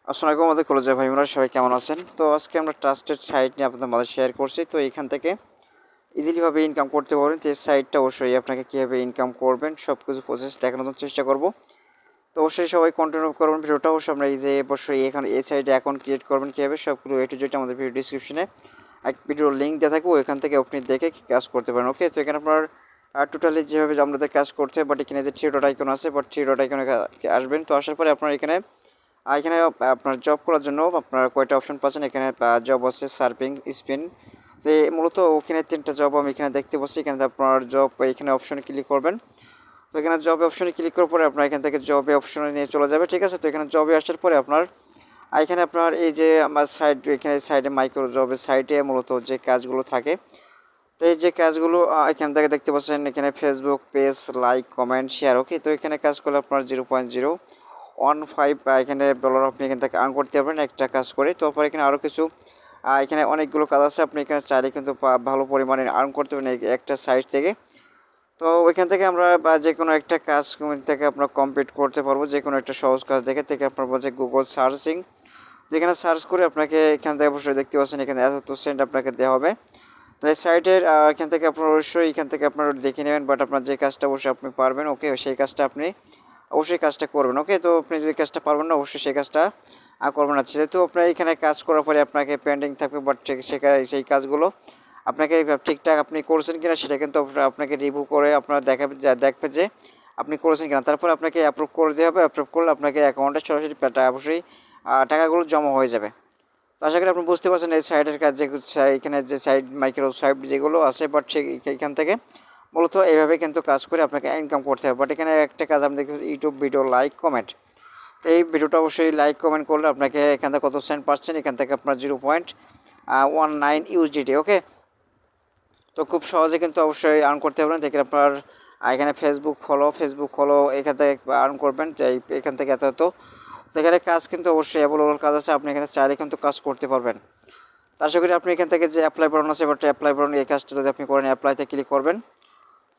আসসালামু আলাইকুম আমাদের কলেজের ভাই বোনেরা সবাই কেমন আছেন? তো আজকে আমরা ট্রাস্টেড সাইট নিয়ে আপনাদের মাঝে শেয়ার করছি। তো এখান থেকে ইজিলিভাবে ইনকাম করতে পারবেন। তো এই সাইটটা অবশ্যই আপনাকে কীভাবে ইনকাম করবেন সব কিছু প্রসেস দেখানোর জন্য চেষ্টা করব। তো অবশ্যই সবাই কন্টিনিউ করবেন ভিডিওটা। অবশ্যই আমরা এই যে অবশ্যই এখানে এই সাইটে অ্যাকাউন্ট ক্রিয়েট করবেন কীভাবে সবগুলো এ টু জেড আমাদের ভিডিও ডিসক্রিপশনে এক ভিডিওর লিঙ্ক দেওয়া থাকবে, ওইখান থেকে আপনি দেখে কাজ করতে পারেন। ওকে, তো এখানে আপনার টোটালি যেভাবে আমাদের কাজ করতে হয়, বাট এখানে যে থ্রি ডট আইকন আছে, বাট থ্রি ডট আইকনে আসবেন। তো আসার পরে আপনার এখানে এখানে আপনার জব করার জন্য আপনার কয়টা অপশন পাচ্ছেন। এখানে জব আছে সার্ফিং, স্পিন। তো মূলত ওখানে 3টা জব আমি এখানে দেখতে পাচ্ছি। এখানে আপনার জব এখানে অপশনে ক্লিক করবেন। তো এখানে জবে অপশনে ক্লিক করার পরে আপনার এখান থেকে জবে অপশনে নিয়ে চলে যাবে, ঠিক আছে। তো এখানে জবে আসার পরে আপনার এখানে আপনার এই যে আমার সাইড এখানে সাইডে মাইক্রো জবের সাইডে মূলত যে কাজগুলো থাকে, তো এই যে কাজগুলো এখান থেকে দেখতে পাচ্ছেন। এখানে Facebook page, like, comment, share. Okay, তো এখানে কাজ করলে আপনার 0.015 এখানে ডলার আপনি এখান থেকে আর্ন করতে পারবেন একটা কাজ করে। তারপর এখানে আরও কিছু এখানে অনেকগুলো কাজ আছে, আপনি এখানে চাইলে কিন্তু ভালো পরিমাণে আর্ন করতে পারেন একটা সাইট থেকে। তো ওইখান থেকে আমরা যে কোনো একটা কাজ থেকে আপনার কমপ্লিট করতে পারবো, যে কোনো একটা সহজ কাজ থেকে আপনার বলছে গুগল সার্চিং। যেখানে সার্চ করে আপনাকে এখান থেকে অবশ্যই দেখতে পাচ্ছেন এখানে এত সেন্ট আপনাকে দেওয়া হবে। তো এই সাইটের এখান থেকে আপনার অবশ্যই এখান থেকে আপনার দেখে নেবেন, বাট আপনার যে কাজটা অবশ্যই আপনি পারবেন, ওকে, সেই কাজটা আপনি অবশ্যই কাজটা করবেন। ওকে, তো আপনি যদি কাজটা পারবেন না অবশ্যই সেই কাজটা করবেন না। যেহেতু আপনার এখানে কাজ করার পরে আপনাকে পেন্ডিং থাকবে, বাট সেই কাজগুলো আপনাকে ঠিকঠাক আপনি করছেন কিনা সেটা কিন্তু আপনাকে রিভিউ করে আপনার দেখবে যে আপনি করেছেন কিনা। তারপর আপনাকে অ্যাপ্রুভ করে দেওয়া হবে। অ্যাপ্রুভ করলে আপনাকে অ্যাকাউন্টে সরাসরি অবশ্যই টাকাগুলো জমা হয়ে যাবে। তো আশা করি আপনি বুঝতে পারছেন এই সাইটের কাজ যে এখানে যে সাইট মাইক্রো সাইট যেগুলো আছে, বাট এখান থেকে মূলত এইভাবে কিন্তু কাজ করে আপনাকে ইনকাম করতে হবে। বাট এখানে একটা কাজ আপনি দেখতে ইউটিউব ভিডিও লাইক কমেন্ট। তো এই ভিডিওটা অবশ্যই লাইক কমেন্ট করলে আপনাকে এখান থেকে কত সেন্ট পাচ্ছেন, এখান থেকে আপনার 0.19 ইউএসডিটি। ওকে, তো খুব সহজে কিন্তু অবশ্যই আর্ন করতে পারবেন। দেখে আপনার এখানে ফেসবুক ফলো এখান থেকে আর্ন করবেন। এখান থেকে এত তো এখানে কাজ কিন্তু অবশ্যই অ্যাভেলেবল কাজ আছে, আপনি এখানে চাইলে কিন্তু কাজ করতে পারবেন। তো আশা করি আপনি এখান থেকে যে অ্যাপ্লাই বাটন আছে, বাট অ্যাপ্লাই বাটন এই কাজটা যদি আপনি করেন অ্যাপ্লাইতে ক্লিক করবেন।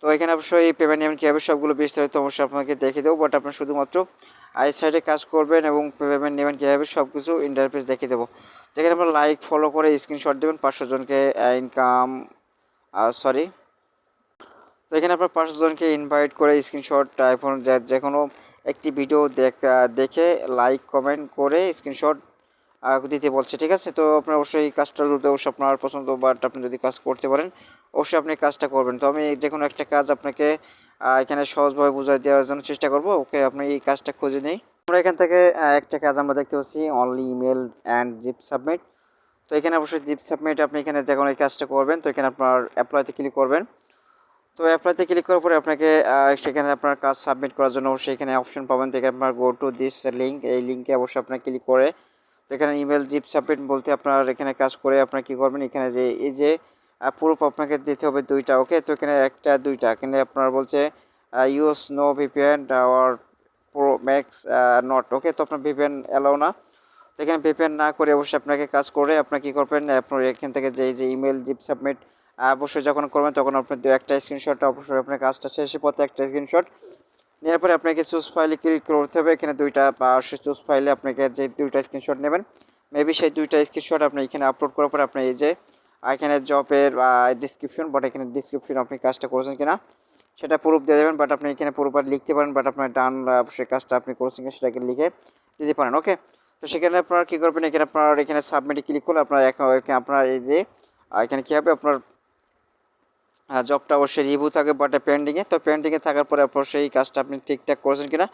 তো এখানে অবশ্যই পেমেন্ট নেবেন কীভাবে সবগুলো বিস্তারিত অবশ্যই আপনাকে দেখে দেবো, বাট আপনি শুধুমাত্র আই সাইডে কাজ করবেন এবং পেমেন্ট নেবেন কীভাবে সব কিছু ইন্টারফেস দেখে দেবো। যেখানে আপনার লাইক ফলো করে স্ক্রিনশট দেবেন 500 জনকে ইনকাম সরি তো এখানে আপনার 500 জনকে ইনভাইট করে স্ক্রিনশট এখন যে কোনো একটি ভিডিও দেখে লাইক কমেন্ট করে স্ক্রিনশট দিতে বলছে, ঠিক আছে। তো আপনার অবশ্যই এই কাজটা যদি অবশ্যই আপনার পছন্দ, বাট আপনি যদি কাজ করতে পারেন অবশ্যই আপনি কাজটা করবেন। তো আমি যে কোনো একটা কাজ আপনাকে এখানে সহজভাবে বুঝিয়ে দেওয়ার জন্য চেষ্টা করব। ওকে, আপনি এই কাজটা খুঁজে নেই। আমরা এখান থেকে একটা কাজ আমরা দেখতে পাচ্ছি only email and zip submit. তো এখানে অবশ্যই জিপ সাবমিট আপনি এখানে যে কোনো এই কাজটা করবেন। তো এখানে আপনার অ্যাপ্লাইতে ক্লিক করবেন। তো অ্যাপ্লাইতে ক্লিক করার পরে আপনাকে সেখানে আপনার কাজ সাবমিট করার জন্য অবশ্যই এখানে অপশন পাবেন। তো এখানে আপনার গো টু দিস লিঙ্ক, এই লিঙ্কে অবশ্যই আপনার ক্লিক করে তো এখানে ইমেল জিপ সাবমিট বলতে আপনার এখানে কাজ করে আপনার কী করবেন, এখানে যে এই যে প্রুফ আপনাকে দিতে হবে 2টা। ওকে, তো এখানে 1টা 2টা এখানে আপনার বলছে US no VPN or pro max not. Okay, তো আপনার ভিপিএন অ্যালাউ না। তো এখানে ভিপিএন না করে অবশ্যই আপনাকে কাজ করে আপনার কী করবেন, আপনার এখান থেকে যে ইমেল জিপ সাবমিট অবশ্যই যখন করবেন তখন আপনার একটা স্ক্রিনশট অবশ্যই আপনার কাজটা শেষের পথে একটা স্ক্রিনশট নেওয়ার পরে আপনাকে চুজ ফাইলে ক্লিক করতে হবে। এখানে 2টা সে চুজ ফাইলে আপনাকে যে 2টা স্ক্রিনশট নেবেন, মেবি সেই 2টা স্ক্রিনশট আপনি এখানে আপলোড করার পরে আপনি এই যে এখানে জবের ডিসক্রিপশন, বাট এখানে ডিসক্রিপশন আপনি কাজটা করেছেন কিনা সেটা প্রুফ দিয়ে দেবেন। বাট আপনি এখানে প্রুফ লিখতে পারেন, বাট আপনার ডান অবশ্যই কাজটা আপনি করেছেন কিনা সেটাকে লিখে দিতে পারেন। ওকে, তো সেখানে আপনার কী করবেন, এখানে আপনার এখানে সাবমিটে ক্লিক করলে আপনার আপনার এই যে এখানে কী হবে, আপনার জবটা অবশ্যই রিভিউ থাকে বাট পেন্ডিংয়ে। তো পেন্ডিংয়ে থাকার পরে অবশ্যই এই কাজটা আপনি ঠিকঠাক করেছেন কিনা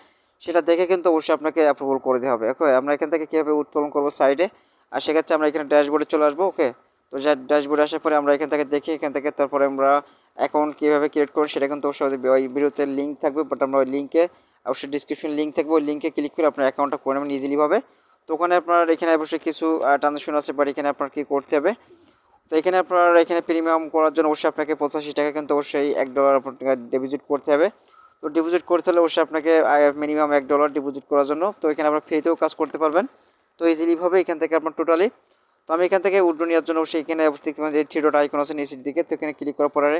সেটা দেখে কিন্তু অবশ্যই আপনাকে অ্যাপ্রুভাল করে দেওয়া হবে। ওকে, আমরা এখান থেকে কীভাবে উত্তোলন করবো সাইডে, আর সেক্ষেত্রে আমরা এখানে ড্যাশবোর্ডে চলে আসবো। ওকে, তো ড্যাশবোর্ডে আসার পরে আমরা এখান থেকে দেখি, এখান থেকে তারপরে আমরা অ্যাকাউন্ট কীভাবে ক্রিয়েট করবো সেটা কিন্তু অবশ্যই ওই ভিডিওতে লিঙ্ক থাকবে, বাট আমরা ওই লিঙ্কে অবশ্যই ডিসক্রিপশন লিঙ্ক থাকবে, ওই লিঙ্কে ক্লিক করে আপনার অ্যাকাউন্টটা করে নেবেন ইজিলিভাবে। তো ওখানে আপনার এখানে অবশ্যই কিছু ট্রানজাকশন আছে, বাট এখানে আপনার কী করতে হবে, তো এখানে আপনার এখানে প্রিমিয়াম করার জন্য অবশ্যই আপনাকে 85 টাকা কিন্তু অবশ্যই $1 আপনাকে ডিপোজিট করতে হবে। তো ডিপোজিট করতে হলে অবশ্যই আপনাকে মিনিমাম $1 ডিপোজিট করার জন্য। তো এখানে আপনার ফ্রিতেও কাজ করতে পারবেন। তো ইজিলিভাবে এখান থেকে আপনার টোটালি তো আমি এখান থেকে উইথড্র নেওয়ার জন্য অবশ্যই এখানে দেখতে পাবেন যে থ্রি ডট আইকন আছে নিচের দিকে, তো এখানে ক্লিক করার পরে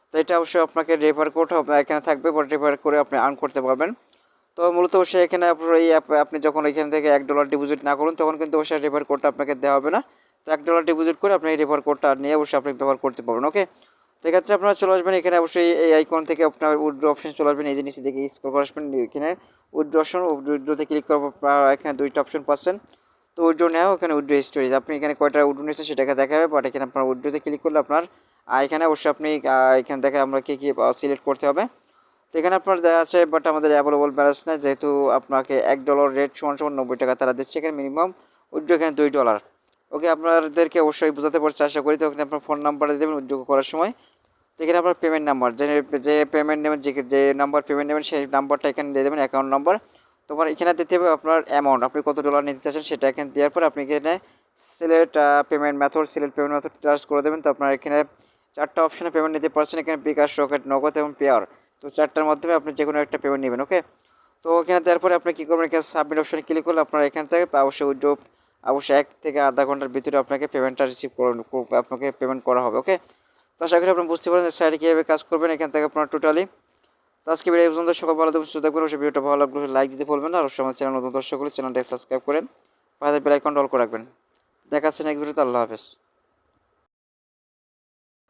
তো এটা অবশ্যই আপনাকে রেফার কোড এখানে থাকবে, বাট রেফার করে আপনি আর্ন করতে পারবেন। তো মূলত অবশ্যই এখানে আপনার এই আপনি যখন এখান থেকে $1 ডিপোজিট না করুন তখন কিন্তু অবশ্যই রেফার কোডটা আপনাকে দেওয়া হবে না। তো $1 ডিপোজিট করে আপনি এই রেফার কোডটা নিয়ে অবশ্যই আপনি ব্যবহার করতে পারবেন। ওকে, তো এক্ষেত্রে আপনারা চলে আসবেন এখানে অবশ্যই এই আইকন থেকে আপনার উইথড্র অপশন চলে আসবেন, এই যে নিচে দিকে স্ক্রল করে আসবেন, এখানে উইথড্র অপশন, উইথড্রতে ক্লিক করার পর এখানে দুইটা অপশন পাচ্ছেন। তো উইথড্র নেওয়া, ওখানে উইথড্র স্টোরেজ আপনি এখানে কয়টা উইথড্র নিয়েছেন সেটাকে দেখাবে, বাট এখানে আপনার উইথড্রতে ক্লিক করলে আপনার এখানে অবশ্যই আপনি এখান থেকে আমরা কী সিলেক্ট করতে হবে। তো এখানে আপনার দেওয়া আছে, বাট আমাদের অ্যাভেলেবল ব্যালেন্স নেই, যেহেতু আপনাকে $1 রেট সমান সমান 90 টাকা তারা দিচ্ছে, এখানে মিনিমাম উইথড্র এখানে $2। ওকে, আপনাদেরকে অবশ্যই বোঝাতে পারছি আশা করি। তো এখানে আপনার ফোন নাম্বারটা দেবেন উইথড্র করার সময়। তো এখানে আপনার পেমেন্ট নাম্বার, যে পেমেন্ট নেবেন, যে নাম্বার পেমেন্ট নেবেন সেই নাম্বারটা এখানে দিয়ে দেবেন, অ্যাকাউন্ট নাম্বার। তোমার এখানে দিতে হবে আপনার অ্যামাউন্ট, আপনি কত ডলার নিতে চাচ্ছেন সেটা এখানে দেওয়ার পর আপনি এখানে সিলেক্ট পেমেন্ট মেথড চার্জ করে দেবেন। তো আপনার এখানে 4টা অপশনে পেমেন্ট নিতে পারছেন, এখানে বিকাশ, রকেট, নগদ এবং পেয়ার। তো 4টার মাধ্যমে আপনি যে কোনো একটা পেমেন্ট নেবেন। ওকে, তো এখানে দেওয়ার পরে আপনি কী করবেন, এখানে সাবমিট অপশনে ক্লিক করলে আপনার এখান থেকে অবশ্যই উইথড্র অবশ্যই 1 থেকে আধা ঘন্টার ভিতরে আপনাকে পেমেন্টটা রিসিভ আপনাকে পেমেন্ট করা হবে। ওকে, তো আশা করি আপনি বুঝতে পারেন সাইটে কীভাবে কাজ করবেন এখান থেকে আপনার টোটালি। তো আজকে ভিডিও পর্যন্ত, সকাল ভালো থাকবেন, সুস্থ থাকবেন। অবশ্যই ভিডিওটা ভালো লাগলে লাইক দিতে ভুলবেন না, আর অবশ্যই আমার চ্যানেল নতুন দর্শক হলে চ্যানেলটাকে সাবস্ক্রাইব করেন, পাশে বেল আইকনটা অল করে রাখবেন। দেখা হচ্ছে নেক্সট ভিডিওতে। আল্লাহ হাফেজ।